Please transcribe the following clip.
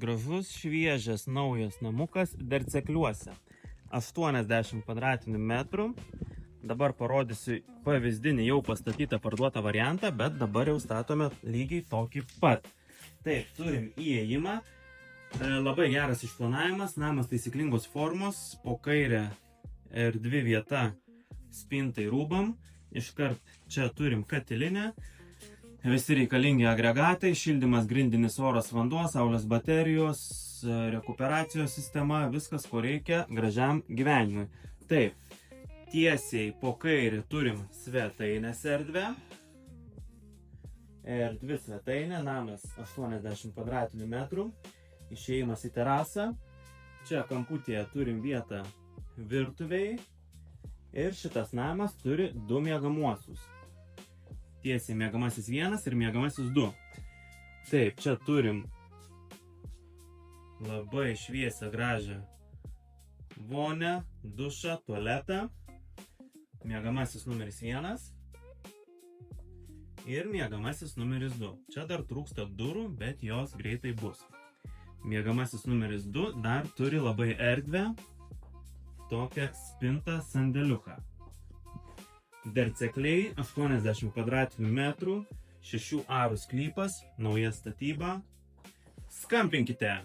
gražus, šviežias, naujas namukas Dercekliuose. 80 kvadratinių metrų. Dabar parodysiu pavyzdinį jau pastatytą parduotą variantą, bet dabar jau statome lygiai tokį pat. Taip, turim įėjimą. Labai geras išplanavimas, namas taisyklingos formos, po kairę erdvi vieta spintai rūbam. Iškart čia turim katilinę. Visi reikalingi agregatai, šildymas, grindinis oras, vanduo, saulės baterijos, rekuperacijos sistema, viskas, ko reikia gražiam gyvenimui. Taip, tiesiai po kairį turim svetainės erdvę. Erdvi svetainė, namas 80 kvadratinių metrų, išėjimas į terasą. Čia kamputėje turim vietą virtuviai ir šitas namas turi 2 miegamuosius. Tiesiai miegamasis 1 ir miegamasis 2. Taip, čia turim labai šviesią gražią vonią, dušą, tualetą. Miegamasis numeris 1 ir miegamasis numeris 2. Čia dar trūksta durų, bet jos greitai bus. Miegamasis numeris 2 dar turi labai erdvę tokią spintą sandėliuką. Dercekliai 80 kvadratinių metrų, 6 arų sklypas, nauja statyba. Skambinkite!